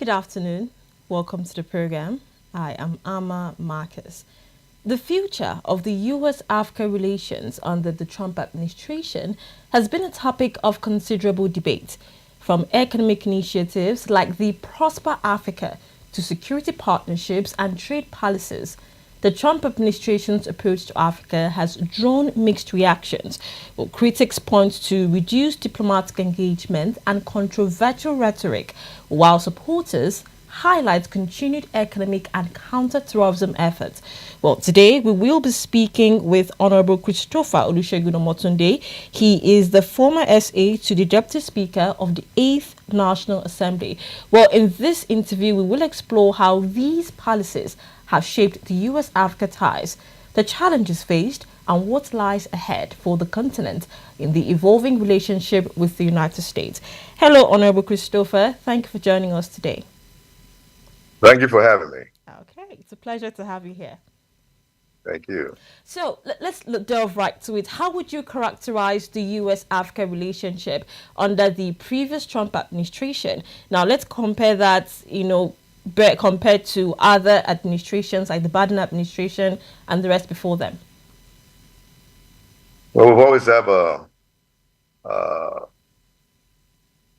Good afternoon. Welcome to the program. I am Amma Marcus. The future of the US Africa relations under the Trump administration has been a topic of considerable debate, from economic initiatives like the Prosper Africa to security partnerships and trade policies. The Trump administration's approach to Africa has drawn mixed reactions. Well, critics point to reduced diplomatic engagement and controversial rhetoric, while supporters highlight continued economic and counter-terrorism efforts. Well, today we will be speaking with Honorable Christopher Olusegun Omotunde. He is the former SA to the Deputy Speaker of the 8th National Assembly. Well, in this interview, we will explore how these policies have shaped the US-Africa ties, the challenges faced, and what lies ahead for the continent in the evolving relationship with the United States. Hello, Honorable Christopher. Thank you for joining us today. Thank you for having me. Okay, it's a pleasure to have you here. Thank you. So let's delve right to it. How would you characterize the US-Africa relationship under the previous Trump administration? Now let's compare that, compared to other administrations like the Biden administration and the rest before them. Well, we've always have a uh,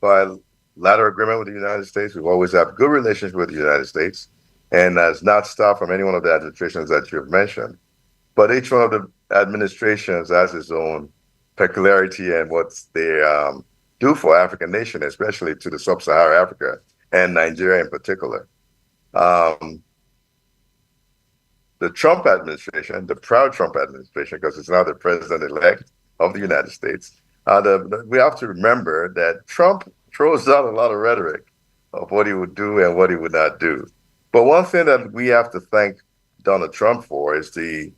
bilateral agreement with the United States. We've always have good relations with the United States, and has not stopped from any one of the administrations that you've mentioned. But each one of the administrations has its own peculiarity and what they do for African nation, especially to the sub-Saharan Africa and Nigeria in particular. Um, the Trump administration, the proud Trump administration, because it's now the president-elect of the United States, we have to remember that Trump throws out a lot of rhetoric of what he would do and what he would not do. But one thing that we have to thank Donald Trump for is the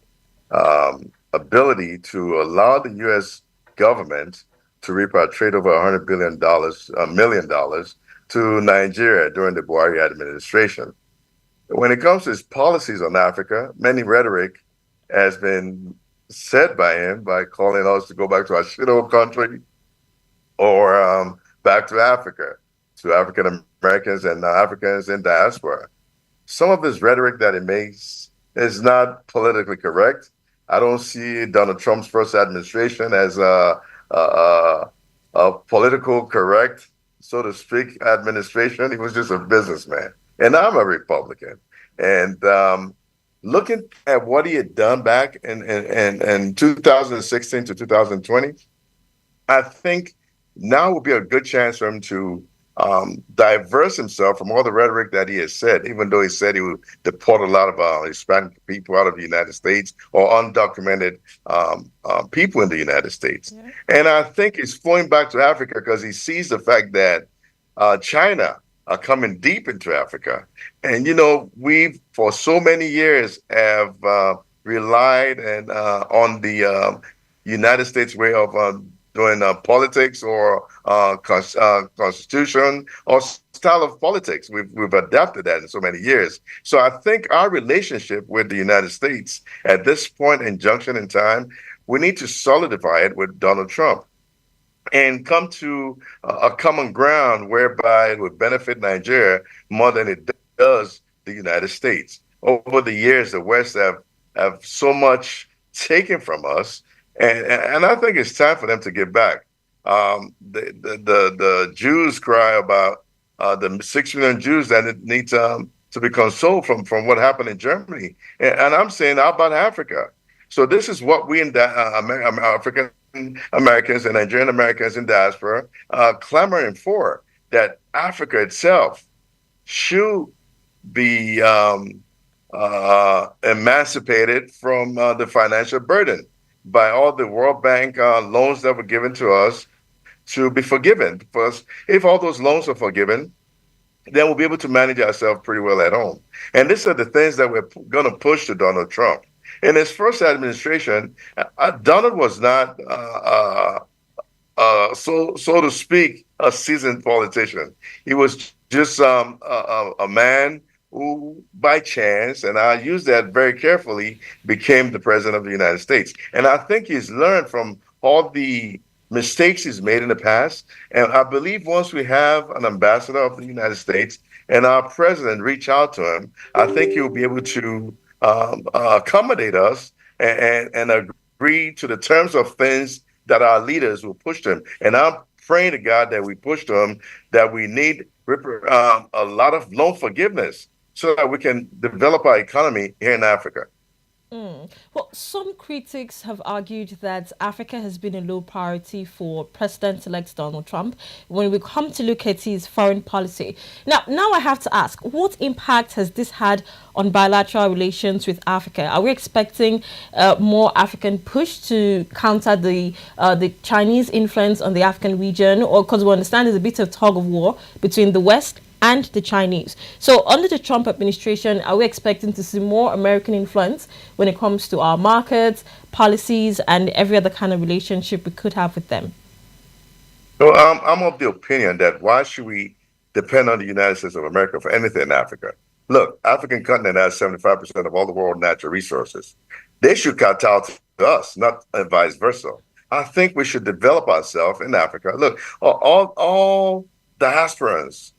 ability to allow the U.S. government to repatriate over $100 million to Nigeria during the Buhari administration. When it comes to his policies on Africa, many rhetoric has been said by him by calling us to go back to our shit old country or back to Africa, to African Americans and Africans in diaspora. Some of this rhetoric that he makes is not politically correct. I don't see Donald Trump's first administration as a political correct, so to speak, administration. He was just a businessman. And I'm a Republican. And looking at what he had done back in 2016 to 2020, I think now would be a good chance for him to diverse himself from all the rhetoric that he has said, even though he said he would deport a lot of Hispanic people out of the United States or undocumented people in the United States. Yeah. And I think he's flowing back to Africa because he sees the fact that China are coming deep into Africa. And, we for so many years have relied on the United States way of doing politics or constitution or style of politics. We've adapted that in so many years. So I think our relationship with the United States at this point in junction in time, we need to solidify it with Donald Trump and come to a common ground whereby it would benefit Nigeria more than it does the United States. Over the years, the West have so much taken from us, and I think it's time for them to get back. The Jews cry about the 6 million Jews that need to be consoled from what happened in Germany, and I'm saying, how about Africa? So this is what we in the African Americans and Nigerian Americans in diaspora clamoring for, that Africa itself should be emancipated from the financial burden by all the World Bank loans that were given to us to be forgiven. Because if all those loans are forgiven, then we'll be able to manage ourselves pretty well at home. And these are the things that we're going to push to Donald Trump. In his first administration, Donald was not, so to speak, a seasoned politician. He was just a man who, by chance, and I use that very carefully, became the president of the United States. And I think he's learned from all the mistakes he's made in the past. And I believe once we have an ambassador of the United States and our president reach out to him, I think he'll be able to accommodate us and agree to the terms of things that our leaders will push to him. And I'm praying to God that we push to him that we need a lot of loan forgiveness so that we can develop our economy here in Africa. Well, some critics have argued that Africa has been a low priority for President-elect Donald Trump when we come to look at his foreign policy. Now I have to ask, what impact has this had on bilateral relations with Africa? Are we expecting more African push to counter the Chinese influence on the African region, or because we understand there's a bit of tug of war between the West and the Chinese. So, under the Trump administration, are we expecting to see more American influence when it comes to our markets, policies, and every other kind of relationship we could have with them? So I'm of the opinion that why should we depend on the United States of America for anything in Africa? Look, African continent has 75% of all the world natural resources. They should kowtow to us, not vice versa. I think we should develop ourselves in Africa. Look, all diasporans,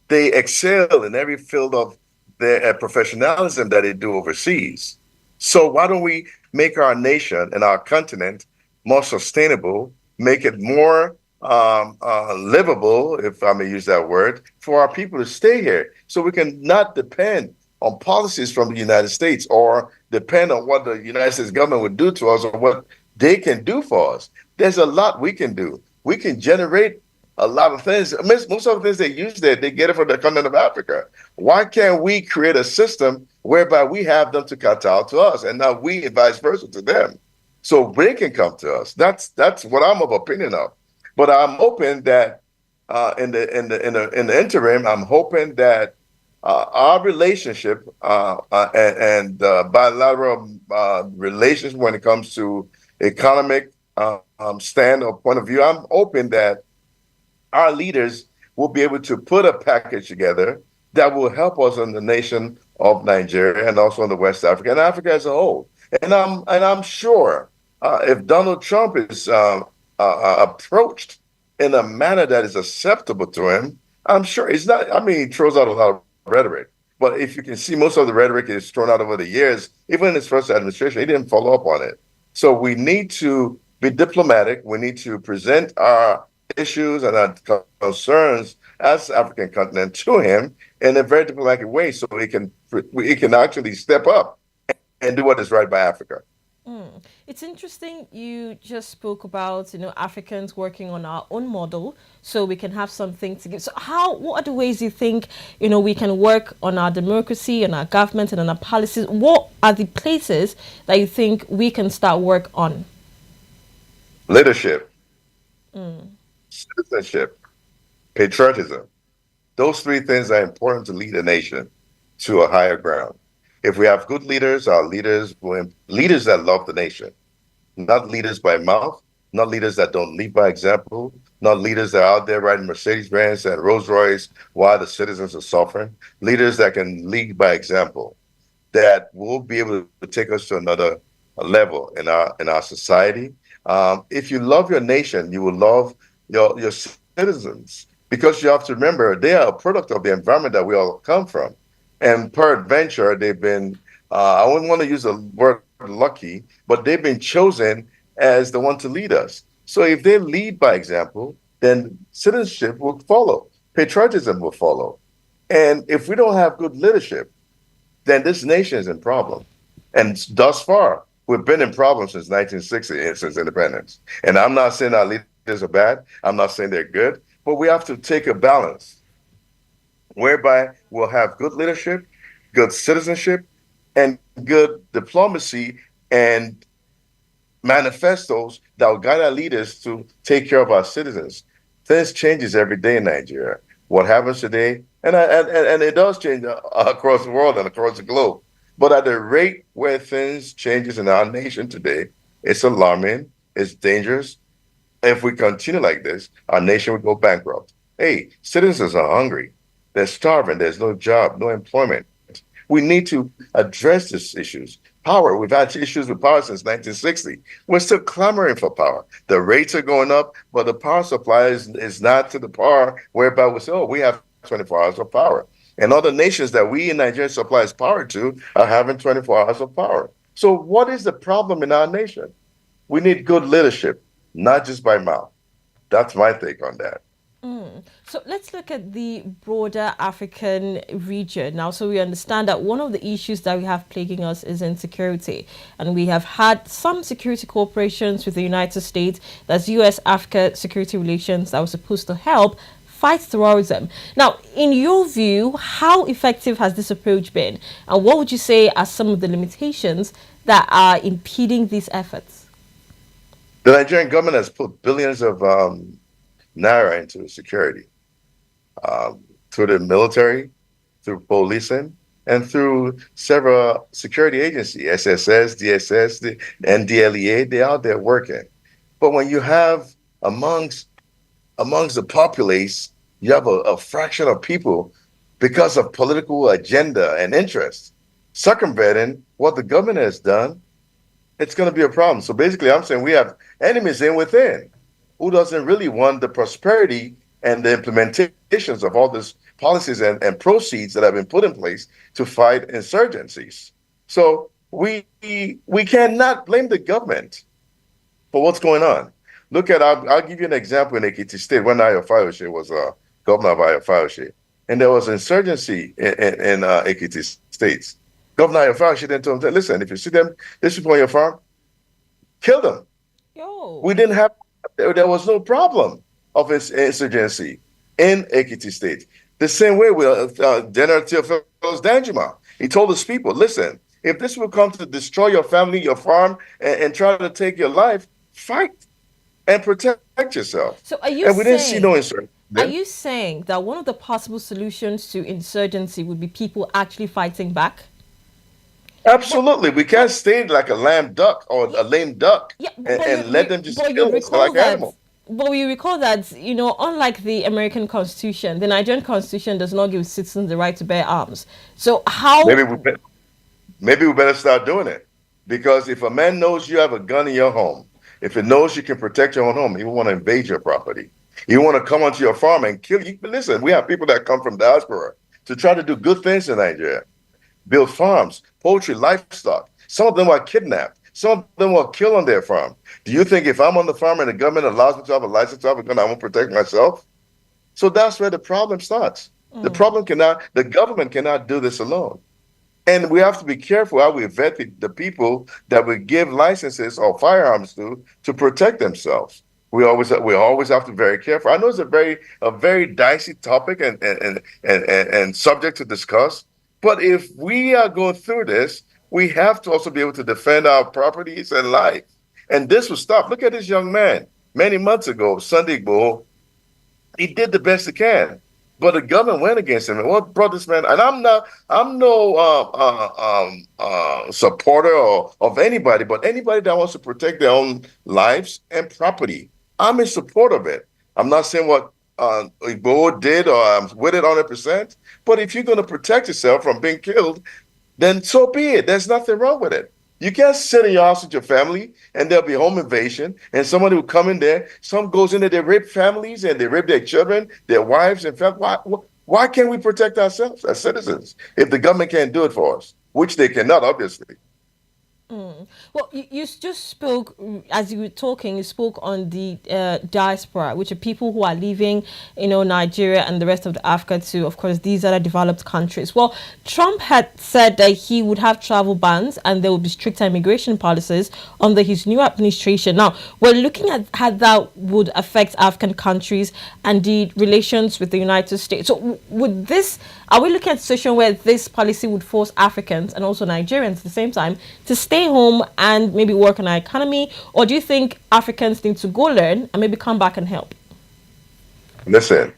they excel in every field of their professionalism that they do overseas. So why don't we make our nation and our continent more sustainable, make it more livable, if I may use that word, for our people to stay here, so we can not depend on policies from the United States or depend on what the United States government would do to us or what they can do for us. There's a lot we can do. We can generate a lot of things. I mean, most of the things they use there, they get it from the continent of Africa. Why can't we create a system whereby we have them to kowtow to us and now we vice versa to them? So they can come to us. That's what I'm of opinion of. But I'm hoping that in the interim, I'm hoping that our relationship and bilateral relations when it comes to economic stand or point of view, I'm hoping that our leaders will be able to put a package together that will help us in the nation of Nigeria and also in the West Africa and Africa as a whole. And I'm sure if Donald Trump is approached in a manner that is acceptable to him, I'm sure he's not. I mean, he throws out a lot of rhetoric, but if you can see, most of the rhetoric is thrown out over the years. Even in his first administration, he didn't follow up on it. So we need to be diplomatic. We need to present our issues and our concerns as African continent to him in a very diplomatic way, so he can actually step up and do what is right by Africa. It's interesting you just spoke about, Africans working on our own model so we can have something to give. So what are the ways you think, we can work on our democracy, on our government and on our policies? What are the places that you think we can start work on? Leadership, citizenship, patriotism. Those three things are important to lead a nation to a higher ground. If we have good leaders, our leaders that love the nation, not leaders by mouth, not leaders that don't lead by example, not leaders that are out there riding Mercedes Benz and Rolls Royce while the citizens are suffering, leaders that can lead by example, that will be able to take us to another level in our society. If you love your nation, you will love your citizens because you have to remember they are a product of the environment that we all come from. And peradventure, they've been, I wouldn't want to use the word lucky, but they've been chosen as the one to lead us. So if they lead by example, then citizenship will follow, patriotism will follow. And if we don't have good leadership, then this nation is in problem. And thus far, we've been in problem since 1960, since independence. And I'm not saying our leaders are bad. I'm not saying they're good, but we have to take a balance whereby we'll have good leadership, good citizenship, and good diplomacy and manifestos that will guide our leaders to take care of our citizens. Things changes every day in Nigeria. What happens today, and it does change across the world and across the globe. But at the rate where things changes in our nation today, it's alarming, it's dangerous. If we continue like this, our nation will go bankrupt. Hey, citizens are hungry. They're starving. There's no job, no employment. We need to address these issues. Power, we've had issues with power since 1960. We're still clamoring for power. The rates are going up, but the power supply is not to the par whereby we say, oh, we have 24 hours of power. And other nations that we in Nigeria supplies power to are having 24 hours of power. So what is the problem in our nation? We need good leadership, not just by mouth. That's my take on that. So let's look at the broader African region now. So we understand that one of the issues that we have plaguing us is insecurity. And we have had some security cooperations with the United States, that's US Africa security relations, that was supposed to help fight terrorism. Now, in your view, how effective has this approach been? And what would you say are some of the limitations that are impeding these efforts? The Nigerian government has put billions of naira into security through the military, through policing, and through several security agencies, SSS, DSS, the NDLEA. They're out there working. But when you have amongst amongst the populace, you have a fraction of people because of political agenda and interest circumventing what the government has done. It's going to be a problem. So basically, I'm saying we have enemies in within who doesn't really want the prosperity and the implementations of all these policies and proceeds that have been put in place to fight insurgencies. So we cannot blame the government for what's going on. Look at, I'll give you an example in Ekiti State when Ayo Fayose was governor of Ayo Fayose. And there was insurgency in Ekiti State. Governor Ayo Fayose then told them, listen, if you see them, these people on your farm, kill them. Yo. We didn't have, there was no problem of insurgency in Ekiti State. The same way with General Theophilus Danjuma. He told his people, listen, if this will come to destroy your family, your farm, and try to take your life, fight and protect yourself. So are you And we didn't see no saying insurgency Are then. you saying that one of the possible solutions to insurgency would be people actually fighting back? But Absolutely. We can't but stay like a lame duck or a lame duck yeah, and let them just but you kill us recall like that. animals. But you recall that, unlike the American Constitution, the Nigerian Constitution does not give citizens the right to bear arms. So Maybe how? we maybe we better start doing it. Because if a man knows you have a gun in your home, if it knows you can protect your own home, he will want to invade your property. He want to come onto your farm and kill you. But listen, we have people that come from diaspora to try to do good things in Nigeria, build farms, poultry, livestock. Some of them are kidnapped. Some of them were killed on their farm. Do you think if I'm on the farm and the government allows me to have a license to have a gun, I won't protect myself? So that's where the problem starts. The government cannot do this alone. And we have to be careful how we vet the people that we give licenses or firearms to protect themselves. We always have to be very careful. I know it's a very dicey topic and subject to discuss. But if we are going through this, we have to also be able to defend our properties and life. And this will stop. Look at this young man many months ago, Sunday Igboho. He did the best he can, but the government went against him. And what brought this man? And I'm no supporter of anybody, but anybody that wants to protect their own lives and property, I'm in support of it. I'm not saying what Igbo did or I'm with it 100%, but if you're going to protect yourself from being killed, then so be it. There's nothing wrong with it. You can't sit in your house with your family and there'll be home invasion and somebody will come in there. Some goes in there, they rape families and they rape their children, their wives and family. Why can't we protect ourselves as citizens if the government can't do it for us, which they cannot, obviously? Well, you just spoke, as you were talking, you spoke on the diaspora, which are people who are leaving, Nigeria and the rest of the Africa to, of course, these other developed countries. Well, Trump had said that he would have travel bans and there would be stricter immigration policies under his new administration. Now, we're looking at how that would affect African countries and the relations with the United States. So are we looking at a situation where this policy would force Africans and also Nigerians at the same time to stay home and maybe work on our economy? Or do you think Africans need to go learn and maybe come back and help? Listen,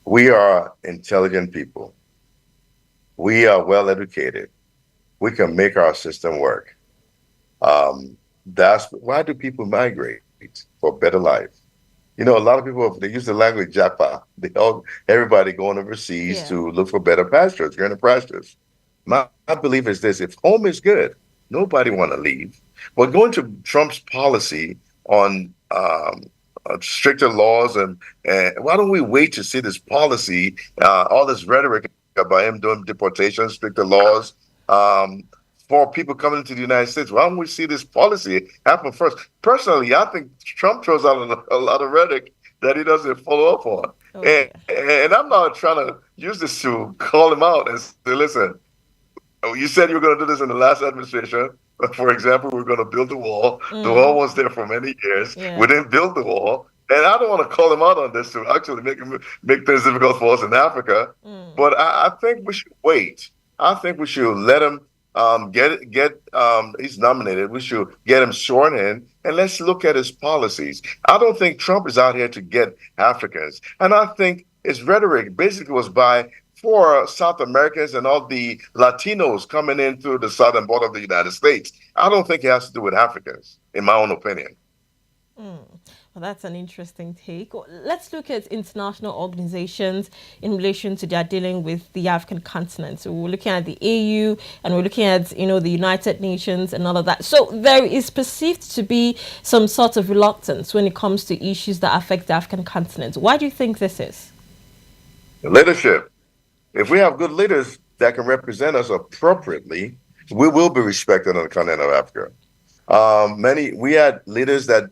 we are intelligent people. We are well educated. We can make our system work. That's why do people migrate for better life? A lot of people they use the language japa. Everybody going overseas Yeah. to look for better pastures, greener pastures. My belief is this: if home is good, nobody want to leave. But going to Trump's policy on stricter laws, and why don't we wait to see this policy, all this rhetoric about him doing deportations, stricter laws, um, for people coming into the United States? Why don't we see this policy happen first? Personally, I think Trump throws out a lot of rhetoric that he doesn't follow up on. Oh dear. And I'm not trying to use this to call him out and say, listen, oh, you said you were going to do this in the last administration. For example, we are going to build the wall. The wall Mm, was there for many years. We yeah. didn't build the wall. And I don't want to call him out on this to actually make things difficult for us in Africa. Mm, But I think we should wait. I think we should let him he's nominated. We should get him sworn in and let's look at his policies. I don't think Trump is out here to get Africans. And I think his rhetoric basically was by for South Americans and all the Latinos coming in through the southern border of the United States. I don't think it has to do with Africans, in my own opinion. mm. Well, that's an interesting take. Let's look at international organizations in relation to their dealing with the African continent. So we're looking at the AU and we're looking at, the United Nations and all of that. So there is perceived to be some sort of reluctance when it comes to issues that affect the African continent. Why do you think this is? Leadership. If we have good leaders that can represent us appropriately, we will be respected on the continent of Africa. Many we had leaders that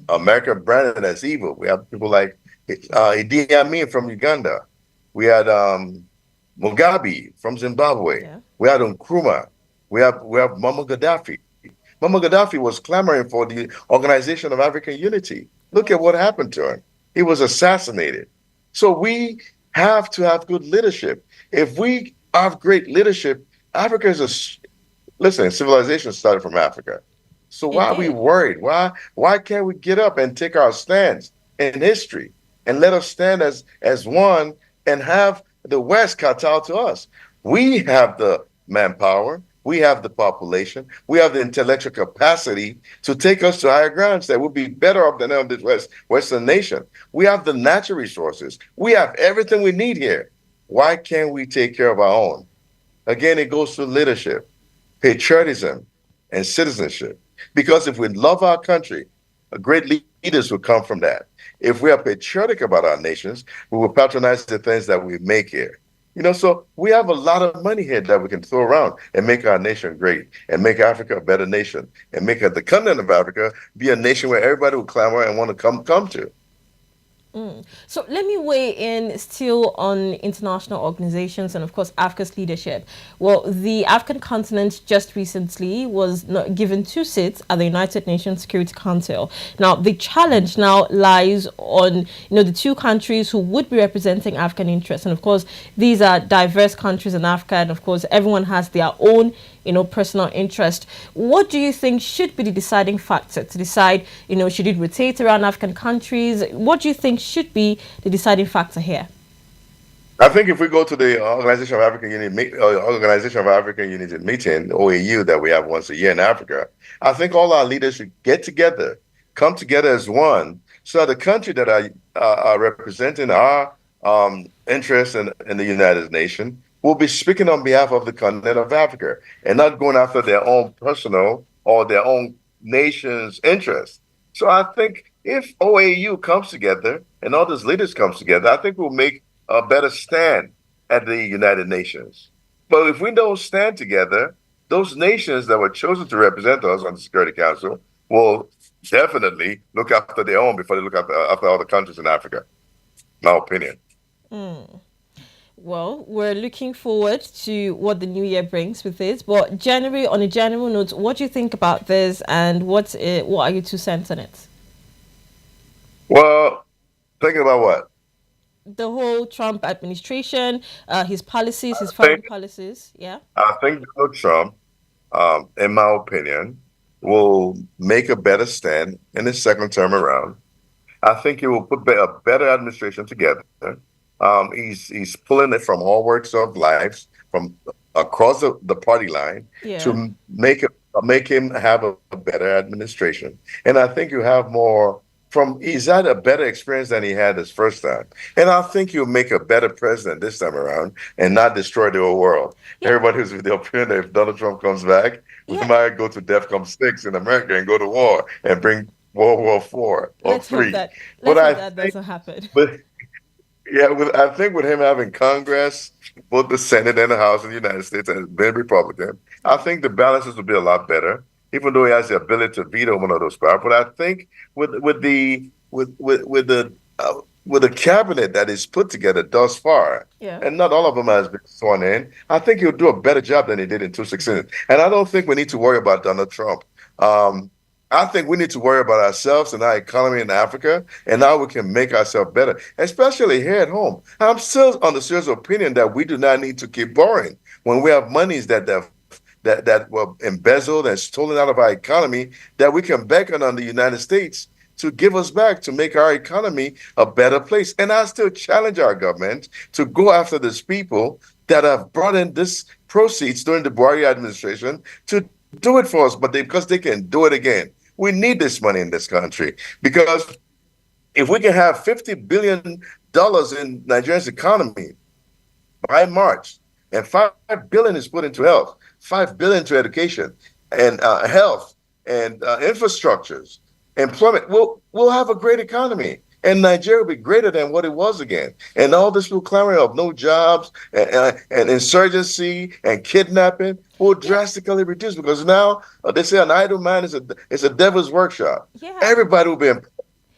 America branded as evil. We have people like Idi Amin from Uganda. We had Mugabe from Zimbabwe. Yeah. We had Nkrumah. We have Muammar Gaddafi. Muammar Gaddafi was clamoring for the Organization of African Unity. It Look at was. what happened to him. He was assassinated. So we have to have good leadership. If we have great leadership, Africa is listen, civilization started from Africa. So It why are we did. worried? Why can't we get up and take our stands in history and let us stand as one and have the West kowtow to us? We have the manpower, we have the population, we have the intellectual capacity to take us to higher grounds that will be better off than this Western nation. We have the natural resources. We have everything we need here. Why can't we take care of our own? Again, it goes to leadership, patriotism, and citizenship. Because if we love our country, great leaders will come from that. If we are patriotic about our nations, we will patronize the things that we make here. So we have a lot of money here that we can throw around and make our nation great and make Africa a better nation and make the continent of Africa be a nation where everybody will clamor and want to come to. So let me weigh in still on international organizations and, of course, Africa's leadership. Well, the African continent just recently was not given 2 seats at the United Nations Security Council. Now, the challenge now lies on, the two countries who would be representing African interests. And, of course, these are diverse countries in Africa. And, of course, everyone has their own personal interest. What do you think should be the deciding factor to decide, should it rotate around African countries? What do you think should be the deciding factor here? I think if we go to the Organization of African Unity meeting, OAU, that we have once a year in Africa, I think all our leaders should get together, come together as one, so that the country that are representing our interests in the United Nations will be speaking on behalf of the continent of Africa and not going after their own personal or their own nation's interests. So I think if OAU comes together and all those leaders comes together, I think we'll make a better stand at the United Nations. But if we don't stand together, those nations that were chosen to represent us on the Security Council will definitely look after their own before they look after other countries in Africa. My opinion. Well, we're looking forward to what the new year brings with this. But generally, on a general note, what do you think about this, and what are your 2 cents on it? Well, thinking about what? The whole Trump administration, his policies, I his foreign think policies. Yeah. I think Donald Trump, in my opinion, will make a better stand in his second term around. I think he will put a better administration together. He's pulling it from all works of lives, from across the party line, Yeah. to make him have a better administration. And I think you have more from he's had a better experience than he had his first time. And I think you'll make a better president this time around and not destroy the whole world. Yeah. Everybody who's with the opinion that if Donald Trump comes back, we Yeah. might go to DEFCON 6 in America and go to war and bring World War IV or Let's hope three. that But let's hope I that think, doesn't happen. but yeah, I think with him having Congress, both the Senate and the House of the United States, and being Republican, I Yeah. think the balances will be a lot better. Even though he has the ability to veto one of those powers, but I think with the cabinet that is put together thus far, Yeah. and not all of them has been sworn in, I think he'll do a better job than he did in 2016. And I don't think we need to worry about Donald Trump. Um, I think we need to worry about ourselves and our economy in Africa and how we can make ourselves better, especially here at home. I'm still on the serious opinion that we do not need to keep borrowing when we have monies that were embezzled and stolen out of our economy that we can beckon on the United States to give us back to make our economy a better place. And I still challenge our government to go after these people that have brought in this proceeds during the Buhari administration to do it for us, but because they can do it again. We need this money in this country because if we can have $50 billion in Nigeria's economy by March, and 5 billion is put into health, 5 billion to education and health and infrastructures, employment. We'll have a great economy, and Nigeria will be greater than what it was again. And all this will clamor of no jobs and insurgency and kidnapping will Yeah. drastically reduce because now they say an idle man is a devil's workshop. Yeah. Everybody will be employed.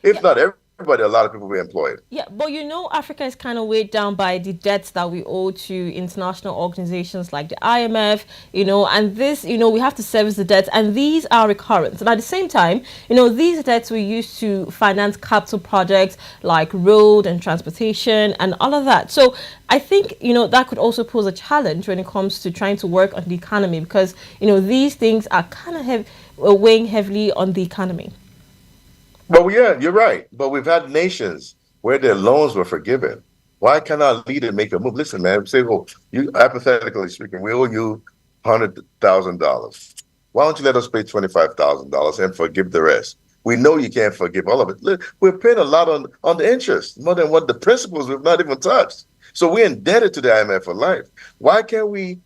Yeah. If not everybody, a lot of people will be employed. Yeah, but Africa is kind of weighed down by the debts that we owe to international organizations like the IMF, and this, we have to service the debts, and these are recurrent. And at the same time, these debts we use to finance capital projects like road and transportation and all of that. So I think, that could also pose a challenge when it comes to trying to work on the economy because, these things are kind of weighing heavily on the economy. Well, yeah, you're right. But we've had nations where their loans were forgiven. Why can't our leader make a move? Listen, man, say, well, you hypothetically speaking, we owe you $100,000. Why don't you let us pay $25,000 and forgive the rest? We know you can't forgive all of it. We're paying a lot on the interest, more than what the principles we've not even touched. So we're indebted to the IMF for life. Why can't we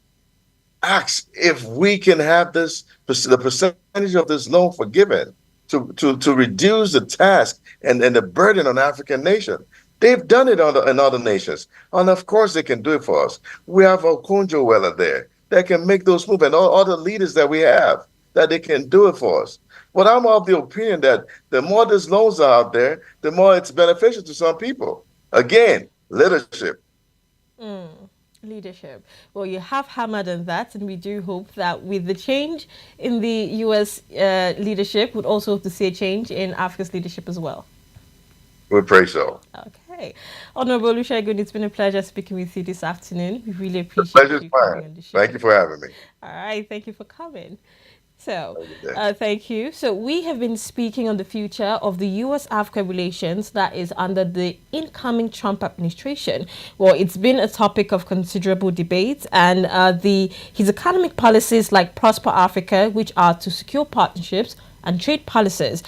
ask if we can have the percentage of this loan forgiven to reduce the task and the burden on African nation. They've done it in other nations. And of course they can do it for us. We have Okonjo Weller there that can make those moves and all the leaders that we have that they can do it for us. But I'm of the opinion that the more these loans are out there, the more it's beneficial to some people. Again, leadership. Leadership. Well, you have hammered on that, and we do hope that with the change in the U.S. Leadership, we'd also hope to see a change in Africa's leadership as well. We pray so. Okay. Honorable Olusegun, it's been a pleasure speaking with you this afternoon. We really The appreciate pleasure's you mine. coming on the Thank show. you for having me. All right. Thank you for coming. So, Have a good day. thank you. So, we have been speaking on the future of the U.S. Africa relations that is under the incoming Trump administration. Well, it's been a topic of considerable debate, and his economic policies like Prosper Africa, which are to secure partnerships and trade policies,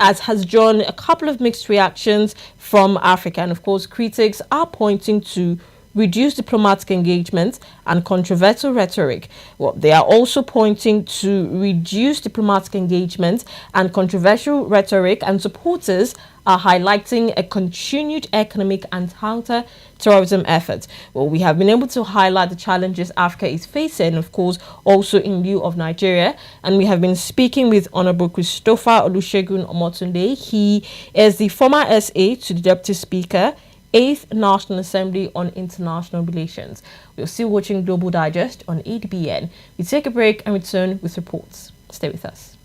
as has drawn a couple of mixed reactions from Africa. And of course, critics are pointing to reduce diplomatic engagement and controversial rhetoric. Well, they are also pointing to reduce diplomatic engagement and controversial rhetoric, and supporters are highlighting a continued economic and counter-terrorism effort. Well, we have been able to highlight the challenges Africa is facing, of course, also in lieu of Nigeria. And we have been speaking with Honorable Christopher Olusegun Omotunde. He is the former SA to the Deputy Speaker, 8th National Assembly on International Relations. We're still watching Global Digest on 8BN. We take a break and return with reports. Stay with us.